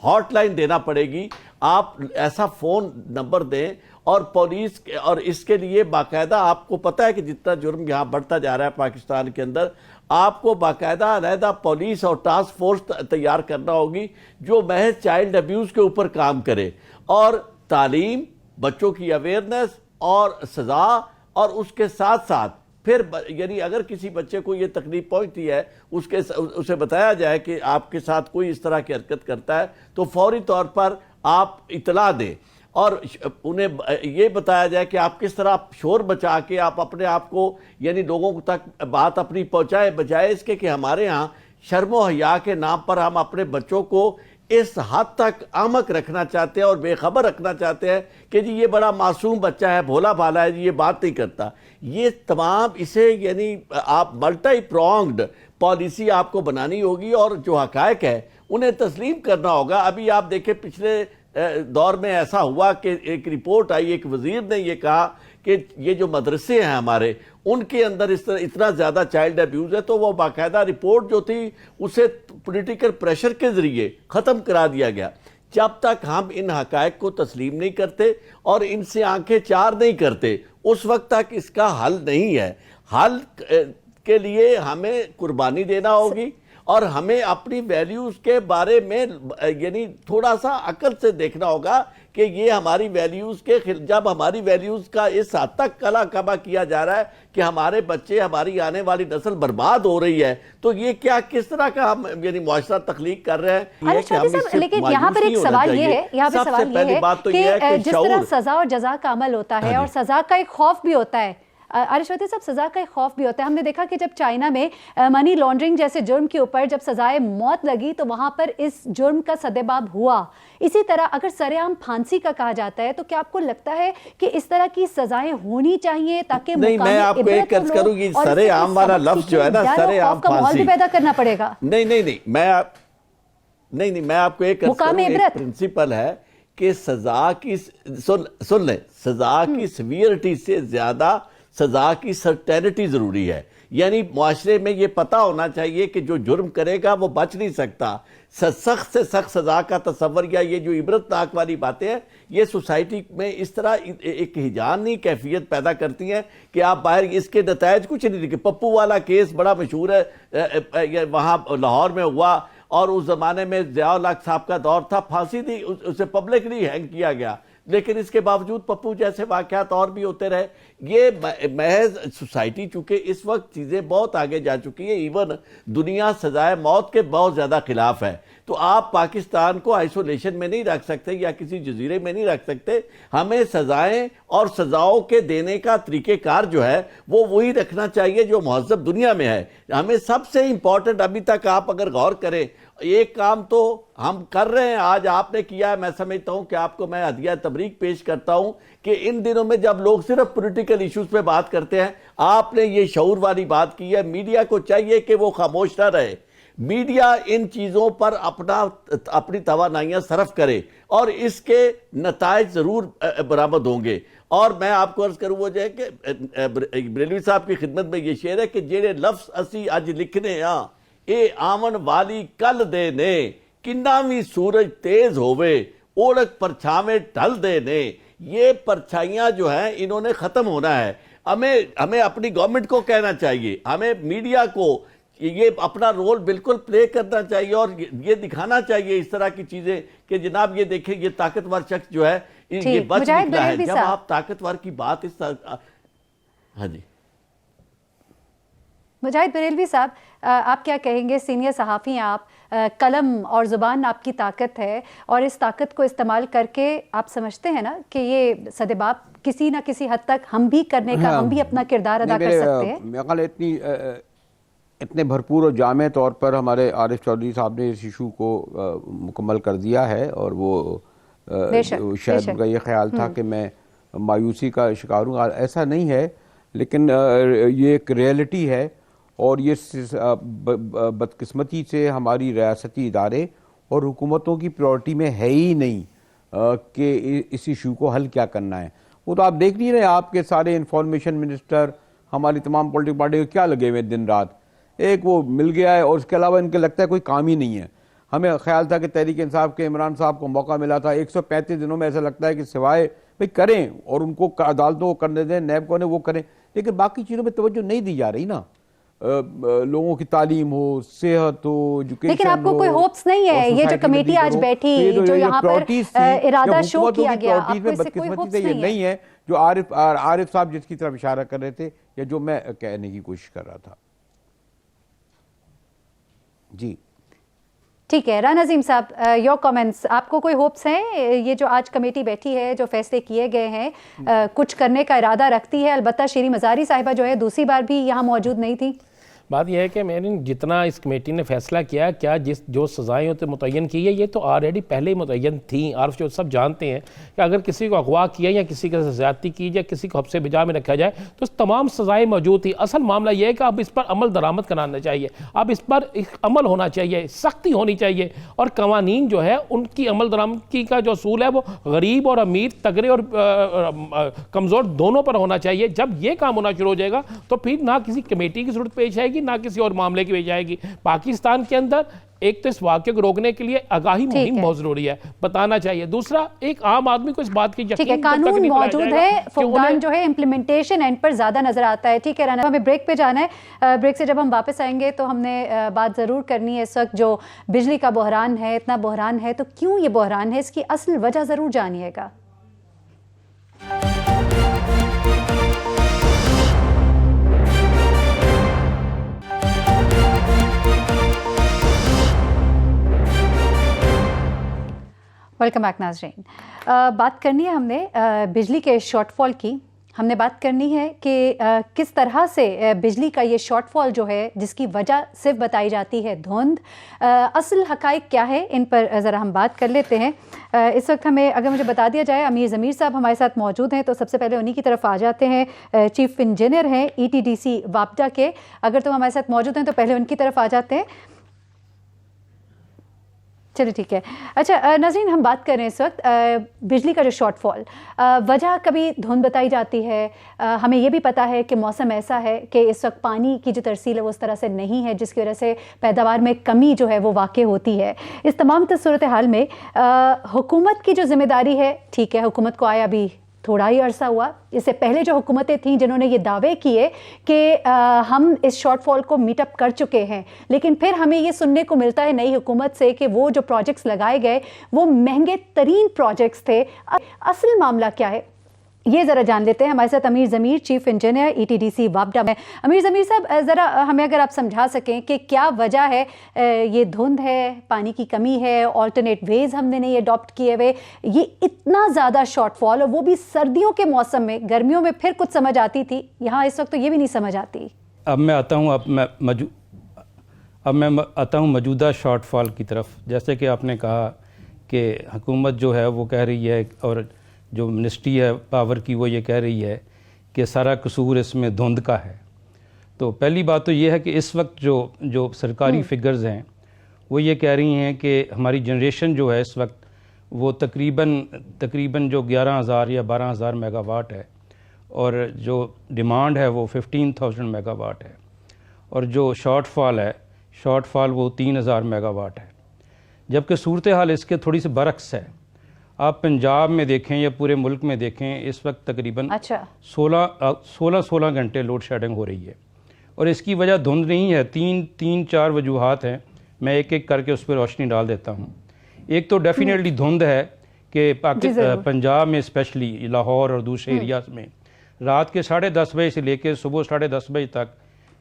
हॉटलाइन देना पड़ेगी। आप ऐसा फ़ोन नंबर दें और पुलिस, और इसके लिए बाकायदा, आपको पता है कि जितना जुर्म यहाँ बढ़ता जा रहा है पाकिस्तान के अंदर, आपको बाकायदा अलहदा पुलिस और टास्क फोर्स तैयार करना होगी जो महज चाइल्ड अब्यूज़ के ऊपर काम करे। और तालीम, बच्चों की अवेयरनेस और सज़ा, और उसके साथ साथ फिर यानी अगर किसी बच्चे को ये तकलीफ पहुंचती है, उसे बताया जाए कि आपके साथ कोई इस तरह की हरकत करता है, तो फौरी तौर पर आप इतला दें और उन्हें ये बताया जाए कि आप किस तरह शोर बचा के आप अपने आप को, यानी लोगों तक बात अपनी पहुंचाए, बजाय इसके कि हमारे यहाँ शर्म व हया के नाम पर हम अपने बच्चों को इस हद तक आमक रखना चाहते हैं और बेखबर रखना चाहते हैं कि जी ये बड़ा मासूम बच्चा है, भोला भाला है जी, ये बात नहीं करता। ये तमाम इसे यानी आप मल्टी प्रोंग्ड पॉलिसी आपको बनानी होगी और जो हकायक है उन्हें तस्लीम करना होगा। अभी आप देखें पिछले दौर में ऐसा हुआ कि एक रिपोर्ट आई, एक वजीर ने ये कहा कि ये जो मदरसे हैं हमारे, उनके अंदर इस तरह इतना ज़्यादा चाइल्ड अब्यूज़ है, तो वो बाकायदा रिपोर्ट जो थी उसे पॉलिटिकल प्रेशर के ज़रिए ख़त्म करा दिया गया। जब तक हम इन हकायक को तस्लीम नहीं करते और इनसे आंखें चार नहीं करते, उस वक्त तक इसका हल नहीं है। हल के लिए हमें कुर्बानी देना होगी और हमें अपनी वैल्यूज़ के बारे में यानी थोड़ा सा अकल से देखना होगा कि ये हमारी वैल्यूज़ के, जब हमारी वैल्यूज़ का इस हद तक कला कमा किया जा रहा है कि हमारे बच्चे, हमारी आने वाली नस्ल बर्बाद हो रही है, तो ये क्या किस तरह का हम यानी मुआशरा तख्लीक कर रहे हैं। लेकिन यहाँ पर एक सवाल ये है, यहाँ पर सवाल ये है कि जिस तरह सजा और जजा का अमल होता है और सजा का एक खौफ भी होता है, आरिशवती साहब, सज़ा का एक खौफ भी होता है। हमने देखा कि जब चाइना में मनी लॉन्ड्रिंग जैसे जुर्म के ऊपर जब सजाए मौत लगी तो वहां पर इस जुर्म का सदेबाब हुआ। इसी तरह अगर सरेआम फांसी का कहा जाता है, तो क्या आपको लगता है कि इस तरह की सजाएं होनी चाहिए ताकि नहीं, मैं आपको एक अर्ज करूंगी, सरेआम वाला लफ्ज जो है ना, सरेआम फांसी पैदा करना पड़ेगा। नहीं, मैं आपको एक प्रिंसिपल है कि सजा की, सुन लें, सजा की सीवियरिटी से ज्यादा सजा की सर्टेनिटी जरूरी है। यानी मुआशरे में ये पता होना चाहिए कि जो जुर्म करेगा वो बच नहीं सकता। सख्त से सख्त सजा का तस्वर या ये जो इबरतनाक वाली बातें हैं, ये सोसाइटी में इस तरह एक हिजानी कैफियत पैदा करती हैं कि आप बाहर इसके नतायज कुछ नहीं दिखे। पप्पू वाला केस बड़ा मशहूर है, वहाँ लाहौर में हुआ और उस जमाने में ज़िया-उल हक साहब का दौर था, फांसी दी, उसे पब्लिकली हैंग किया गया, लेकिन इसके बावजूद पप्पू जैसे वाक़यात और भी होते रहे। ये महज सोसाइटी, चूँकि इस वक्त चीज़ें बहुत आगे जा चुकी है, इवन दुनिया सजाए मौत के बहुत ज़्यादा खिलाफ है, तो आप पाकिस्तान को आइसोलेशन में नहीं रख सकते या किसी जजीरे में नहीं रख सकते। हमें सजाएं और सजाओं के देने का तरीक़ेकार जो है वो वही रखना चाहिए जो महज़ब दुनिया में है। हमें सबसे इंपॉर्टेंट अभी तक आप अगर गौर करें, एक काम तो हम कर रहे हैं, आज आपने किया है, मैं समझता हूं कि आपको मैं हदिया तबरीक पेश करता हूं कि इन दिनों में जब लोग सिर्फ पॉलिटिकल इश्यूज पे बात करते हैं, आपने ये शऊर वाली बात की है। मीडिया को चाहिए कि वो खामोश ना रहे, मीडिया इन चीज़ों पर अपनी तवानाइयाँ सर्फ करे और इसके नताइज ज़रूर बरामद होंगे। और मैं आपको अर्ज करूँ वो जो है कि बरेलवी साहब की खिदमत में ये शेर है कि जेड़े लफ्ज़ असी अज लिखने हाँ ए आवन वाली कल दे ने, किन्ना भी सूरज तेज होवे ओढ़क परछावे ढल दे ने। ये परछाइयाँ जो हैं इन्होंने ख़त्म होना है। हमें अपनी गवर्नमेंट को कहना चाहिए, हमें मीडिया को ये अपना रोल बिल्कुल प्ले करना चाहिए और ये दिखाना चाहिए इस तरह की चीज़ें कि जनाब ये देखें ये ताकतवर शख्स जो है ये बच निकला है। जब आप ताकतवर की बात इस तरह, हाँ जी मुजाहिद बरेलवी साहब, आप क्या कहेंगे? सीनियर सहाफ़ी हैं आप, कलम और ज़ुबान आपकी ताकत है और इस ताकत को इस्तेमाल करके आप समझते हैं ना कि ये सदेबाप किसी ना किसी हद तक हम भी करने का, हम भी अपना किरदार अदा कर सकते हैं। मेरा ख्याल है इतने भरपूर और जामे तौर पर हमारे आरिफ चौधरी साहब ने इस इशू को मुकम्मल कर दिया है और वो शायद उनका ये ख्याल था कि मैं मायूसी का शिकार हूँ, ऐसा नहीं है, लेकिन ये एक रियलिटी है और ये बदकिस्मती से हमारी रियासती इदारे और हुकूमतों की प्रायोरिटी में है ही नहीं कि इस इशू को हल क्या करना है। वो तो आप देख नहीं रहे, आपके सारे इंफॉर्मेशन मिनिस्टर, हमारी तमाम पॉलिटिकल पार्टी को क्या लगे हुए दिन रात, एक वो मिल गया है और उसके अलावा इनके लगता है कोई काम ही नहीं है। हमें ख्याल था कि तहरीक इंसाफ के इमरान साहब को मौका मिला था, 135 दिनों में ऐसा लगता है कि सिवाय भाई करें और उनको अदालतों को करने दें, नैब को ने वो करें, लेकिन बाकी चीज़ों में तवज्जो नहीं दी जा रही ना। लोगों की तालीम हो, सेहत हो, एजुकेशन, लेकिन आपको कोई होप्स नहीं है? ये जो कमेटी आज बैठी, जो यहाँ पर इरादा शो किया गया, आपको इससे कोई होप्स नहीं है? जो आरिफ साहब जिसकी तरफ इशारा कर रहे थे या जो मैं कहने की कोशिश कर रहा था। जी ठीक है, राना अजीम साहब, योर कमेंट्स, आपको कोई होप्स हैं? ये जो आज कमेटी बैठी है, जो फैसले किए गए हैं, कुछ करने का इरादा रखती है? अलबत्ता शीरी मज़ारी साहिबा जो है दूसरी बार भी यहाँ मौजूद नहीं थी। बात यह है कि मैंने जितना इस कमेटी ने फैसला किया, क्या जो सज़ाएँ होते मुतय्यन की है ये तो ऑलरेडी पहले ही मुतय्यन थी। आरिफ जो सब जानते हैं कि अगर किसी को अगवा किया या किसी के साथ ज़्यादती की या किसी को हब्से बिजा में रखा जाए तो तमाम सज़ाएँ मौजूद थी। असल मामला यह है कि अब इस पर अमल दरामद कराना चाहिए, अब इस पर अमल होना चाहिए, सख्ती होनी चाहिए और कवानीन जो है उनकी अमल दरामदी का जो असूल है वो गरीब और अमीर, तगड़े और कमज़ोर दोनों पर होना चाहिए। जब ये काम होना शुरू हो जाएगा तो फिर ना किसी कमेटी की जरूरत पेश आएगी ना किसी और मामले की वजह आएगी। पाकिस्तान के अंदर एक तो इस वाक़े को रोकने के लिए आगाही मुहिम बहुत जरूरी है, बताना चाहिए। दूसरा, एक आम आदमी को इस बात की ठीक है, कानून मौजूद है, फुकदान जो है इम्प्लीमेंटेशन एंड पर ज्यादा नजर आता है। ठीक है राना, हमें ब्रेक पे जाना है। ब्रेक से जब हम वापस आएंगे तो हमने बात जरूर करनी है इस वक्त जो बिजली का बहरान है, इतना बहरान है तो क्यों ये बहरान है, इसकी असल वजह जरूर जानिएगा। वेलकम बैक नाज़रीन। बात करनी है हमने बिजली के शॉर्टफॉल की। हमने बात करनी है कि किस तरह से बिजली का ये शॉर्टफॉल जो है जिसकी वजह सिर्फ बताई जाती है धुंध, असल हकाइक क्या है, इन पर ज़रा हम बात कर लेते हैं। इस वक्त हमें अगर मुझे बता दिया जाए, अमीर ज़मीर साहब हमारे साथ मौजूद हैं, तो सबसे पहले उन्हीं की तरफ आ जाते हैं। चीफ इंजीनियर हैं ETDC वापडा के, अगर तो हमारे साथ मौजूद हैं तो पहले उनकी तरफ आ जाते हैं। चलिए ठीक है। अच्छा नाज़रीन, हम बात कर रहे हैं इस वक्त बिजली का जो शॉर्टफॉल, वजह कभी धुंध बताई जाती है, हमें ये भी पता है कि मौसम ऐसा है कि इस वक्त पानी की जो तरसील है वो उस तरह से नहीं है जिसकी वजह से पैदावार में कमी जो है वो वाक़ई होती है। इस तमाम सूरत हाल में हुकूमत की जो ज़िम्मेदारी है, ठीक है हुकूमत को आया अभी थोड़ा ही अरसा हुआ, इससे पहले जो हुकूमतें थीं जिन्होंने ये दावे किए कि हम इस शॉर्टफॉल को मीटअप कर चुके हैं, लेकिन फिर हमें ये सुनने को मिलता है नई हुकूमत से कि वो जो प्रोजेक्ट्स लगाए गए वो महंगे तरीन प्रोजेक्ट्स थे। असल मामला क्या है? ये ज़रा जान लेते हैं। हमारे साथ अमीर ज़मीर, चीफ इंजीनियर ETDC वापडा में। अमीर ज़मीर साहब, ज़रा हमें अगर आप समझा सकें कि क्या वजह है, ये धुंध है, पानी की कमी है, ऑल्टरनेट वेज हमने नहीं अडॉप्ट किए हुए, ये इतना ज़्यादा शॉर्टफॉल, और वो भी सर्दियों के मौसम में। गर्मियों में फिर कुछ समझ आती थी, यहाँ इस वक्त तो ये भी नहीं समझ आती। अब मैं आता हूँ मौजूदा शॉर्टफॉल की तरफ। जैसे कि आपने कहा कि हुकूमत जो है वो कह रही है, और जो मिनिस्ट्री है पावर की वो ये कह रही है कि सारा कसूर इसमें धुंध का है। तो पहली बात तो ये है कि इस वक्त जो सरकारी फिगर्स हैं वो ये कह रही हैं कि हमारी जनरेशन जो है इस वक्त वो तकरीबन जो 11,000 या 12,000 मेगावाट है, और जो डिमांड है वो 15,000 मेगावाट है, और जो शॉर्टफॉल वो 3,000 मेगावाट है। जबकि सूरत हाल इसके थोड़ी सी बरक्स है। आप पंजाब में देखें या पूरे मुल्क में देखें, इस वक्त तकरीबन 16 घंटे लोड शेडिंग हो रही है, और इसकी वजह धुंध नहीं है। तीन चार वजूहात हैं, मैं एक एक करके उस पर रोशनी डाल देता हूँ। एक तो डेफिनेटली धुंध है कि पंजाब में स्पेशली लाहौर और दूसरे एरियाज में रात के 10:30 बजे से लेकर सुबह 10:30 बजे तक,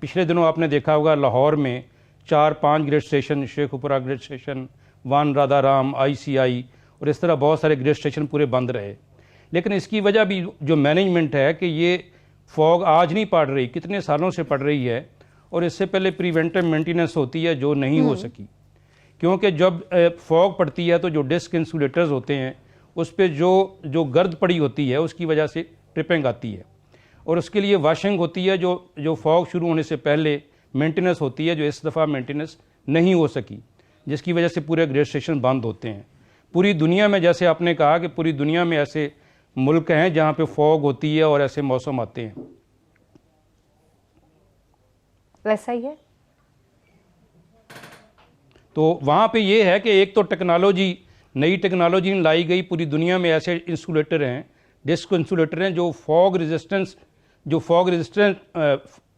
पिछले दिनों आपने देखा होगा लाहौर में 4-5 grid station, Sheikhupura grid station, Wan Radharam, ICI और इस तरह बहुत सारे ग्रिड स्टेशन पूरे बंद रहे। लेकिन इसकी वजह भी जो मैनेजमेंट है कि ये फॉग आज नहीं पड़ रही, कितने सालों से पड़ रही है, और इससे पहले प्रिवेंटिव मेंटेनेंस होती है जो नहीं हो सकी। क्योंकि जब फॉग पड़ती है तो जो डिस्क इंसुलेटर्स होते हैं उस पर जो गर्द पड़ी होती है उसकी वजह से ट्रिपिंग आती है, और उसके लिए वाशिंग होती है जो फॉग शुरू होने से पहले मेंटेनेंस होती है, जो इस दफ़ा मेंटेनेंस नहीं हो सकी, जिसकी वजह से पूरे ग्रिड स्टेशन बंद होते हैं। पूरी दुनिया में, जैसे आपने कहा कि पूरी दुनिया में ऐसे मुल्क हैं जहाँ पे फॉग होती है और ऐसे मौसम आते हैं। वैसा ही है। तो वहाँ पे ये है कि एक तो नई टेक्नोलॉजी लाई गई। पूरी दुनिया में ऐसे इंसुलेटर हैं, डिस्क इंसुलेटर हैं जो फॉग रेजिस्टेंट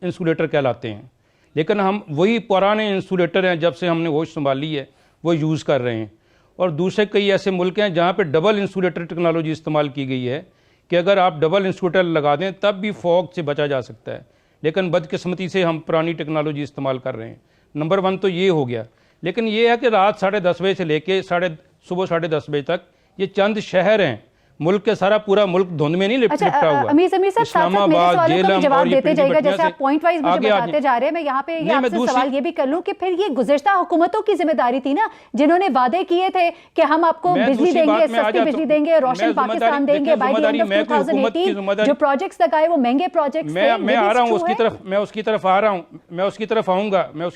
इंसुलेटर कहलाते हैं। लेकिन हम वही पुराने इंसुलेटर हैं, जब से हमने होश संभाली है वो यूज़ कर रहे हैं। और दूसरे कई ऐसे मुल्क हैं जहाँ पे डबल इंसुलेटर टेक्नोलॉजी इस्तेमाल की गई है कि अगर आप डबल इंसुलेटर लगा दें तब भी फॉग से बचा जा सकता है। लेकिन बदकिस्मती से हम पुरानी टेक्नोलॉजी इस्तेमाल कर रहे हैं। नंबर 1 तो ये हो गया। लेकिन ये है कि रात 10:30 बजे से लेके सुबह 10:30 बजे तक ये चंद शहर हैं, मुल्क के सारा पूरा मुल्क धुंध में नहीं लिपटा हुआ। अमीर ज़मीर साहब, साथ-साथ मेरे सवालों का भी जवाब देते जाइएगा, जैसे आप पॉइंट वाइज मुझे बताते जा रहे हैं। मैं यहाँ पे आपसे सवाल ये भी कर लूं कि फिर ये गुज़िश्ता हुकूमतों की जिम्मेदारी थी ना, जिन्होंने वादे किए थे कि हम आपको बिजली देंगे, सस्ती बिजली देंगे, रोशन पाकिस्तान देंगे, बाय द एंड ऑफ 2018 जो प्रोजेक्ट्स लगाए वो महंगे प्रोजेक्ट्स थे। मैं आ रहा हूँ उसकी तरफ आ रहा हूँ, मैं उसकी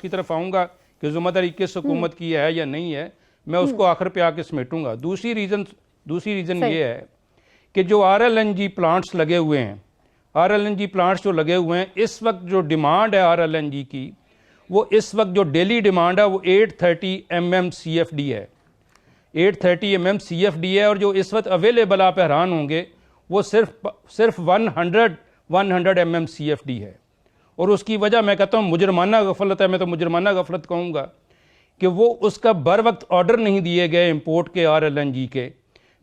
तरफ आऊँगा कि जिम्मेदारी किस हुकूमत की है या नहीं है, मैं उसको आखिर पे आके समेटूंगा। दूसरी रीज़न ये है कि जो RLNG प्लांट्स लगे हुए हैं, इस वक्त जो डिमांड है RLNG की, वो इस वक्त जो डेली डिमांड है वो 830 MMCFD है। 830 MMCFD है, और जो इस वक्त अवेलेबल, आप हैरान होंगे, वो सिर्फ 100 MMCFD है। और उसकी वजह मैं कहता हूँ मुजरमाना गफलत है। मैं तो मुजरमाना गफलत कहूँगा कि वो उसका बर वक्त ऑर्डर नहीं दिए गए इंपोर्ट के RLNG के।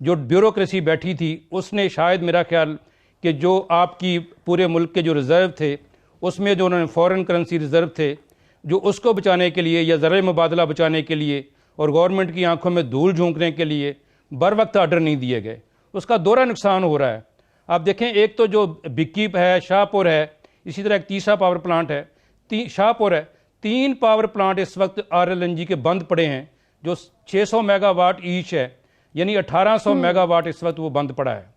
जो ब्यूरोक्रेसी बैठी थी उसने शायद, मेरा ख्याल कि जो आपकी पूरे मुल्क के जो रिज़र्व थे उसमें जो उन्होंने फॉरेन करेंसी रिज़र्व थे, जो उसको बचाने के लिए या ज़र मुबादला बचाने के लिए और गवर्नमेंट की आंखों में धूल झोंकने के लिए बर वक्त ऑर्डर नहीं दिए गए, उसका दोहरा नुकसान हो रहा है। आप देखें, एक तो जो बिक्की है, शाहपुर है, इसी तरह एक तीसरा पावर प्लांट है, शाहपुर है। 3 पावर प्लांट इस वक्त RLNG के बंद पड़े हैं, जो 600 मेगावाट ईच है, यानी 1800 मेगावाट इस वक्त वो बंद पड़ा है।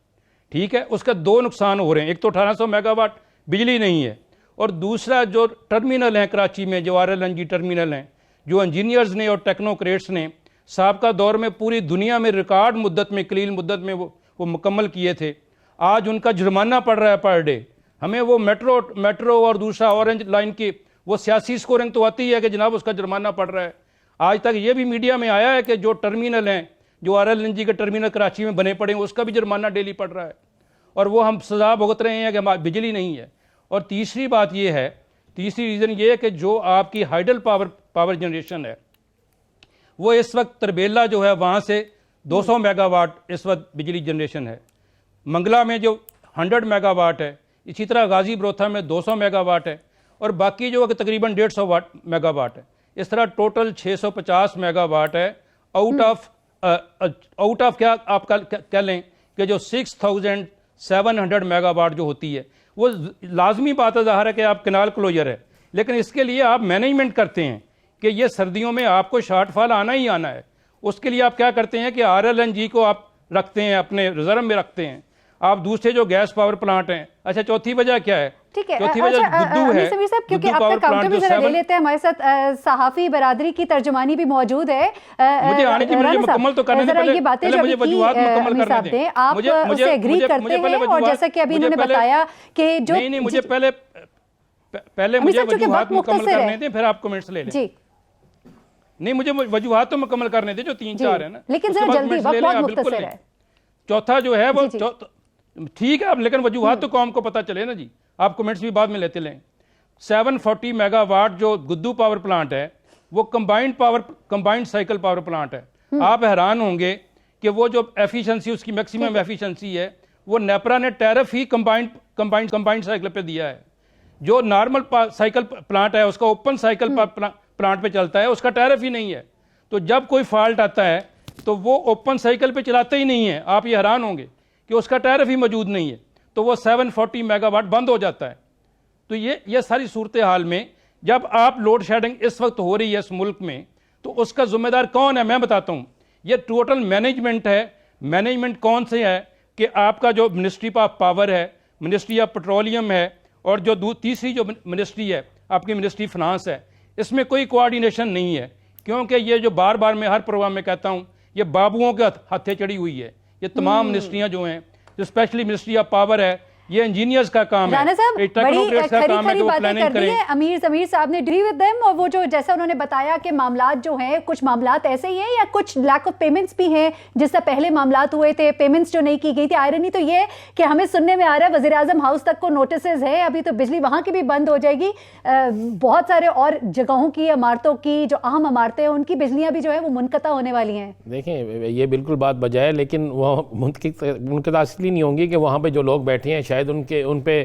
ठीक है, उसका 2 नुकसान हो रहे हैं। एक तो 1800 मेगावाट बिजली नहीं है, और दूसरा जो टर्मिनल हैं कराची में, जो RLNG टर्मिनल हैं, जो इंजीनियर्स ने और टेक्नोक्रेट्स ने साबका दौर में पूरी दुनिया में रिकॉर्ड मुद्दत में, कलील मुद्दत में वो मुकम्मल किए थे, आज उनका जुर्माना पड़ रहा है पर डे। हमें वो मेट्रो और दूसरा ऑरेंज लाइन की वो सियासी स्कोरिंग तो आती है कि जनाब उसका जुर्माना पड़ रहा है। आज तक ये भी मीडिया में आया है कि जो टर्मिनल हैं, जो RLNG के टर्मिनल कराची में बने पड़े हैं, उसका भी जुर्माना डेली पड़ रहा है, और वो हम सजा भुगत रहे हैं कि हमारी बिजली नहीं है। और तीसरी बात ये है, तीसरी रीज़न ये है कि जो आपकी हाइडल पावर जनरेशन है, वो इस वक्त तरबेला जो है वहाँ से 200 मेगावाट इस वक्त बिजली जनरेशन है। मंगला में जो 100 मेगावाट है, इसी तरह गाजी ब्रोथा में 200 मेगावाट है, और बाकी जो है तकरीबन 150 मेगावाट है। इस तरह टोटल 650 मेगावाट है आउट ऑफ क्या आप कह लें कि जो 6700 मेगावाट जो होती है, वो लाजमी बात है, ज़ाहिर है कि आप कैनाल क्लोजर है, लेकिन इसके लिए आप मैनेजमेंट करते हैं कि ये सर्दियों में आपको शॉर्टफॉल आना ही आना है। उसके लिए आप क्या करते हैं कि RLNG को आप रखते हैं, अपने रिजर्व में रखते हैं। आप दूसरे जो गैस पावर प्लांट हैं, अच्छा चौथी वजह क्या है? ठीक है, चौथी वजह गुद्दू है। समीर साहब, क्योंकि आप तक काउंटर में जरा ले लेते हैं, हमारे साथ सहाफी बरादरी की तर्जुमानी भी मौजूद है। मुझे आने की, मुझे मुकम्मल तो करने पहले ये बातें मुझे वजूहात मुकम्मल करने दें। आप उससे एग्री करते हैं, और जैसा कि अभी इन्होंने बताया कि जो नहीं, मुझे पहले मुझे वजूहात मुकम्मल करने दें, फिर आप कमेंट्स ले लें। जी नहीं, मुझे वजूहात तो मुकम्मल करने दें जो 3-4 है ना, लेकिन जरा जल्दी, वक्त बहुत मुख्तसर है। चौथा जो है वो ठीक है, अब लेकिन वजूहात तो कौम को पता चले ना जी, आप कमेंट्स भी बाद में लेते लें। 740 मेगावाट जो गुद्दू पावर प्लांट है, वो कंबाइंड साइकिल पावर प्लांट है। आप हैरान होंगे कि वो जो एफिशिएंसी, उसकी मैक्सिमम एफिशिएंसी है, वो नेपरा ने टैरिफ ही कंबाइंड साइकिल पे दिया है। जो नॉर्मल साइकिल प्लांट है, उसका ओपन साइकिल प्लांट पे चलता है, उसका टैरिफ ही नहीं है। तो जब कोई फॉल्ट आता है तो वो ओपन साइकिल पे चलाते ही नहीं है। आप ये हैरान होंगे कि उसका टैरिफ ही मौजूद नहीं है, तो वो 740 मेगावाट बंद हो जाता है। तो ये सारी सूरत हाल में जब आप लोड शेडिंग इस वक्त हो रही है इस मुल्क में, तो उसका जिम्मेदार कौन है? मैं बताता हूँ, ये टोटल मैनेजमेंट है। मैनेजमेंट कौन से है कि आपका जो मिनिस्ट्री ऑफ पावर है, मिनिस्ट्री ऑफ पेट्रोलियम है, और जो तीसरी जो मिनिस्ट्री है आपकी मिनिस्ट्री फाइनेंस है, इसमें कोई कोऑर्डिनेशन नहीं है। क्योंकि ये जो बार बार मैं हर प्रोग्राम में कहता हूँ, ये बाबुओं के हाथे चढ़ी हुई है। ये तमाम मिनिस्ट्रियां जो हैं, जो स्पेशली मिनिस्ट्री ऑफ पावर है, ये इंजीनियर्स का काम है, राना साहब टेक्नोक्रेट्स का काम है, जो प्लानिंग करें। अमीर जमीर साहब ने एग्री विद देम, और वो जो जैसा उन्होंने बताया कि मामलात जो हैं, कुछ मामलात ऐसे ही हैं या कुछ लैक ऑफ पेमेंट्स भी हैं, जिससे पहले मामलात हुए थे, पेमेंट्स जो नहीं की गई थी। आयरनी तो ये कि हमें सुनने में आ रहा है वज़ीर आज़म हाउस तक को नोटिसेस है, अभी तो बिजली वहाँ की भी बंद हो जाएगी। बहुत सारे और जगहों की, इमारतों की, जो अहम इमारतें हैं, उनकी बिजलियाँ भी जो है वो मुनक़ता होने वाली हैं। देखें, ये बिल्कुल बात बजाय है, लेकिन वह मुनक़ता इसलिए नहीं होंगी कि वहाँ पर जो लोग बैठे हैं शायद उन पे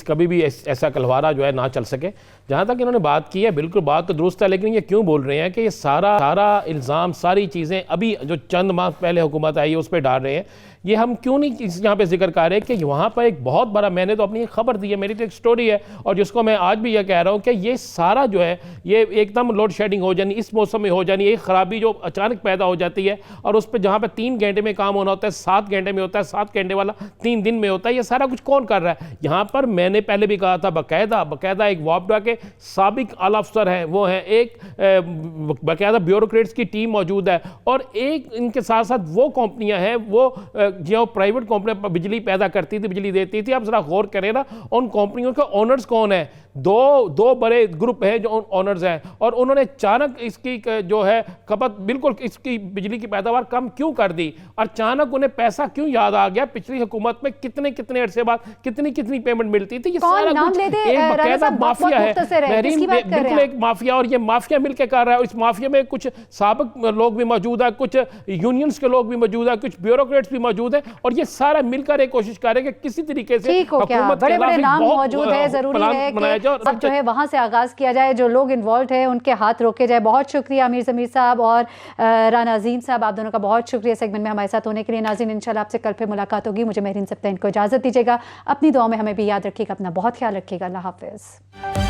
कभी भी ऐसा कलवारा जो है ना चल सके। जहाँ तक इन्होंने बात की है, बिल्कुल बात तो दुरुस्त है, लेकिन ये क्यों बोल रहे हैं कि ये सारा इल्ज़ाम, सारी चीज़ें अभी जो चंद माह पहले हुकूमत आई है उस पर डाल रहे हैं। ये हम क्यों नहीं यहाँ पे जिक्र कर रहे कि वहाँ पर एक बहुत बड़ा, मैंने तो अपनी एक खबर दी है, मेरी तो एक स्टोरी है, और जिसको मैं आज भी यह कह रहा हूँ कि ये सारा जो है ये एकदम लोड शेडिंग हो जानी, इस मौसम में हो जानी, एक ख़राबी जो अचानक पैदा हो जाती है, और उस पर जहाँ पर 3 घंटे में काम होना होता है 7 घंटे में होता है, 7 घंटे वाला 3 दिन में होता है। ये सारा कुछ कौन कर रहा है? यहाँ पर मैंने पहले भी कहा था, बाकायदा एक वापडा के साबिक आला अफसर हैं, वो हैं, एक बाकायदा ब्यूरोक्रेट्स की टीम मौजूद है, और एक इनके साथ साथ वो कंपनियां हैं, वो जो प्राइवेट कंपनियां बिजली पैदा करती थी, बिजली देती थी। आप जरा गौर करें ना, उन कंपनियों के ओनर्स कौन है? दो बड़े ग्रुप हैं जो ओनर्स हैं, और उन्होंने अचानक इसकी जो है खपत, बिल्कुल इसकी बिजली की पैदावार कम क्यों कर दी? और अचानक उन्हें पैसा क्यों याद आ गया? पिछली हुकूमत में कितने अरसे बाद कितनी पेमेंट मिलती थी? ये सारा कुछ एक बाकायदा माफिया है, बिल्कुल एक माफिया, और ये माफिया मिलकर कर रहा है। इस माफिया में कुछ साबिक लोग भी मौजूद है, कुछ यूनियंस के लोग भी मौजूद है, कुछ ब्यूरोक्रेट्स भी मौजूद है, और ये सारा मिलकर एक कोशिश कर रहे हैं कि किसी तरीके से हुकूमत बड़े नाम मौजूद है, जरूरी है कि अब जो है वहां से आगाज किया जाए, जो लोग इन्वॉल्व है उनके हाथ रोके जाए। बहुत शुक्रिया अमीर ज़मीर साहब और राना अजीम साहब, आप दोनों का बहुत शुक्रिया सेगमेंट में हमारे साथ होने के लिए। नाज़रीन, इंशाल्लाह आपसे कल फिर मुलाकात होगी। मुझे मेहरीन सप्ताह को इजाज़त दीजिएगा। अपनी दुआ में हमें भी याद रखिएगा, अपना बहुत ख्याल रखिएगा। अल्लाह हाफ़िज़।